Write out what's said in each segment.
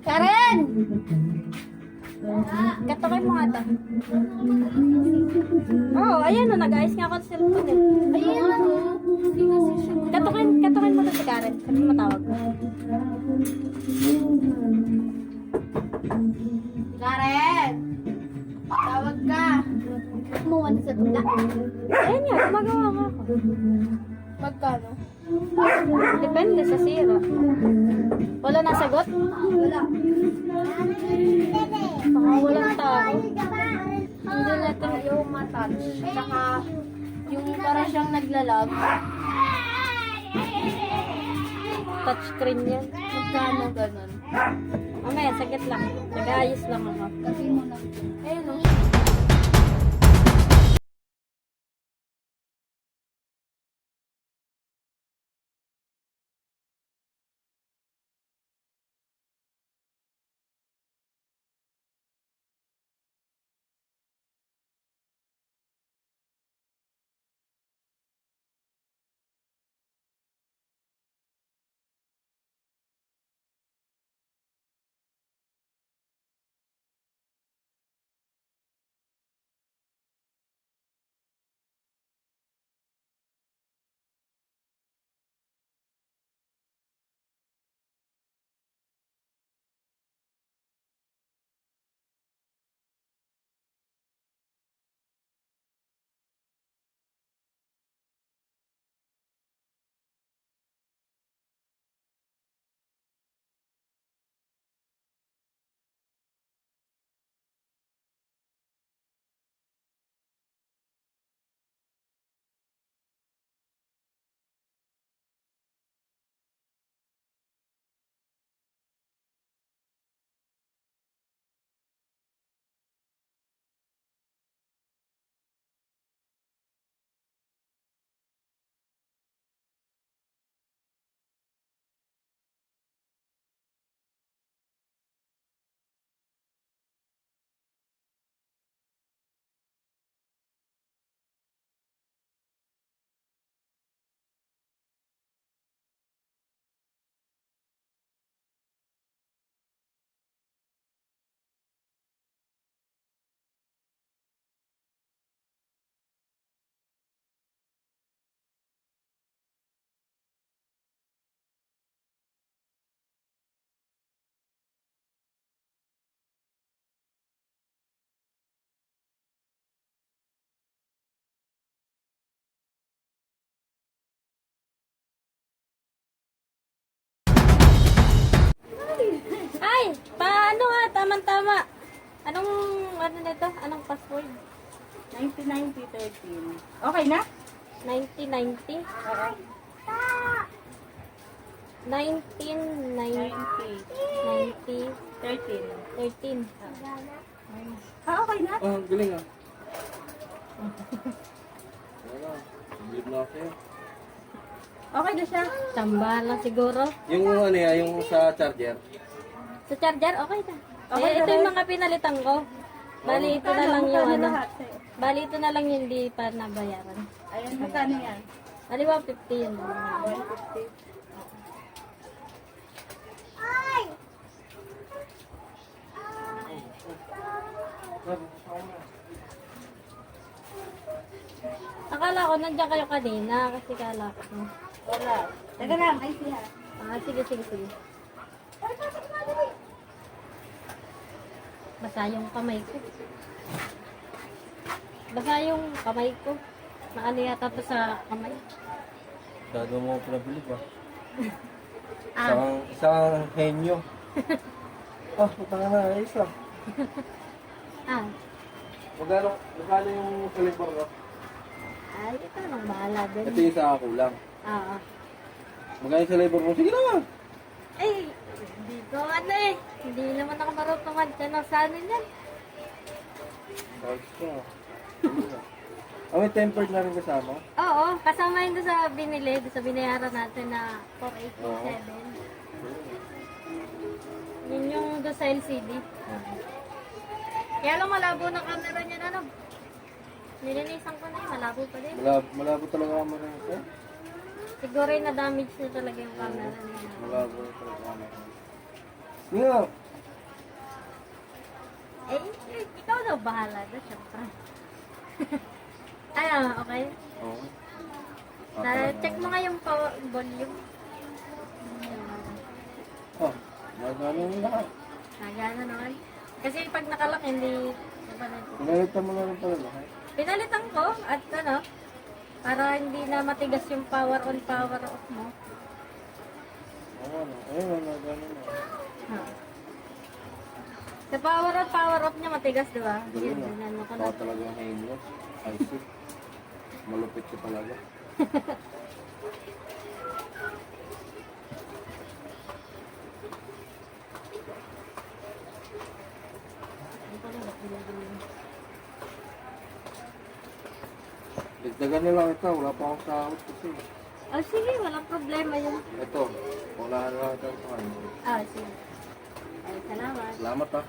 Karen! Katukin mo nga to. Oo, ayan o. Nag-ayos nga ako sa cellphone eh. Ayan o. Katukin mo to si Karen. Sabi mo tawag mo. Karen! Tawag ka. Kumuha na sa tula. Ayan nga, gumagawa nga ako. Magkano? Depende sa sira. Wala nasagot? Wala. Baka walang tao. Hindi natin yung matouch. Tsaka yung para siyang naglalag. Touchscreen yan. Magkano ganun? Mamaya, saglit lang. Nag-aayos lang ako. Kasi mo na. Ayun o. tama. Anong, ano nito? Anong password? 1990-13. Okay na? 1990? Oo. 1990. 90. 13. 13. Okay na? Oh, galing ah. Wala. Believe na ako sa'yo. Okay na siya. Tamba lang siguro. Yung ano yan, yung sa charger. Sa charger, okay na. Okay ito na yung rin. mga pinalitan ko. Bali, ito na lang yung Magkano ano. lahat sa'yo? Bali, ito na lang yung hindi pa nabayaran. Ayan, magkano yan? Bali, 150 yun. 150. Akala ko nandiyan kayo kanina kasi kala ko. Wala. Teka lang, ay siya. Sige, sige, sige. Basa yung kamay ko. Basa yung kamay ko. Maano yata to sa kamay. Masyado mo pinabili ba? Ah, Isang henyo. Ah, putang na, isa. ah. Magkano yung kalibor ko? Ay, ito nang bahala din. Ito yung isa kulang. Oo. Magkano yung kalibor mo? Sige naman. Ay, hindi ko ano eh. Hindi naman ako marunong magtanong sa ano yan. Sabi ko. Ah, may tempered na rin kasama? Oo, kasama yun doon sa binili, doon sa binayaran natin na 4887. Yun yung doon sa LCD. Kaya lang malabo na camera niya na, no? Nilinisan ko na yun, malabo pa din. Malabo talaga ang mga ito. Siguro yung na-damage na talaga yung camera niya. Malabo talaga ang mga ito. Nga, Eh, ikaw daw bahala doon, syempre. Ay, okay. oo. Check mo nga yung power, volume. Oh, magkano yung lahat? Nagana naman. Kasi pag nakalak, hindi... Pinalitan mo na rin pala lahat. Pinalitan ko at ano, para hindi na matigas yung power on, power off mo. Oo, ano. Ayun, magkano na. Ha. Sa power on, power off niya matigas, di ba? Galing Yun, ano ko na. Baka talaga ang henyo. I see. Malupit ka talaga. Dagdagan na lang ito. Wala pa akong sahod kasi. Oh, sige, walang problema yun. Ito, unahan lang ito sa kanya. Ah, sige. Ay, salamat. Salamat ha.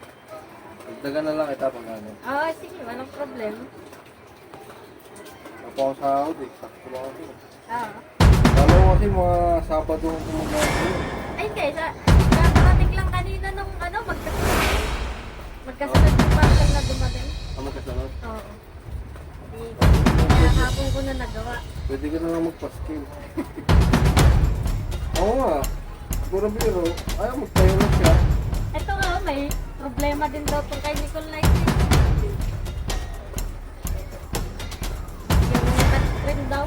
Dagdagan na lang ito pag ano. Oh, sige, walang problema. Wala pa akong sahod eh. Sakto lang ako. Ah. Lalo kasi mga Sabado ang kumagano. Ay, hindi. Nakarating lang kanina nung ano, magkasunod yung parcel na dumating. Ano kasunod? Oo. Kaya hapon ko na nagawa. Pwede ka na lang magpa-skill. Oo nga. Puro biro. Ayaw magtayo na siya. Ito nga, may problema din daw tong kay Nicole Light. Yung touchscreen daw,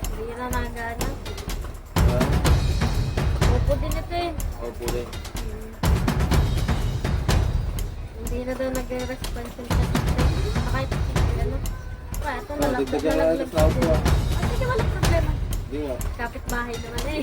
hindi na nagana. Opo din ito eh. Opo din. Hindi na daw nag-response yung touchscreen. Kahit ano. Ito na lang. Dagdagan na lang sa sahod ko. Sige, walang problema. Hindi nga. Kapit bahay naman eh.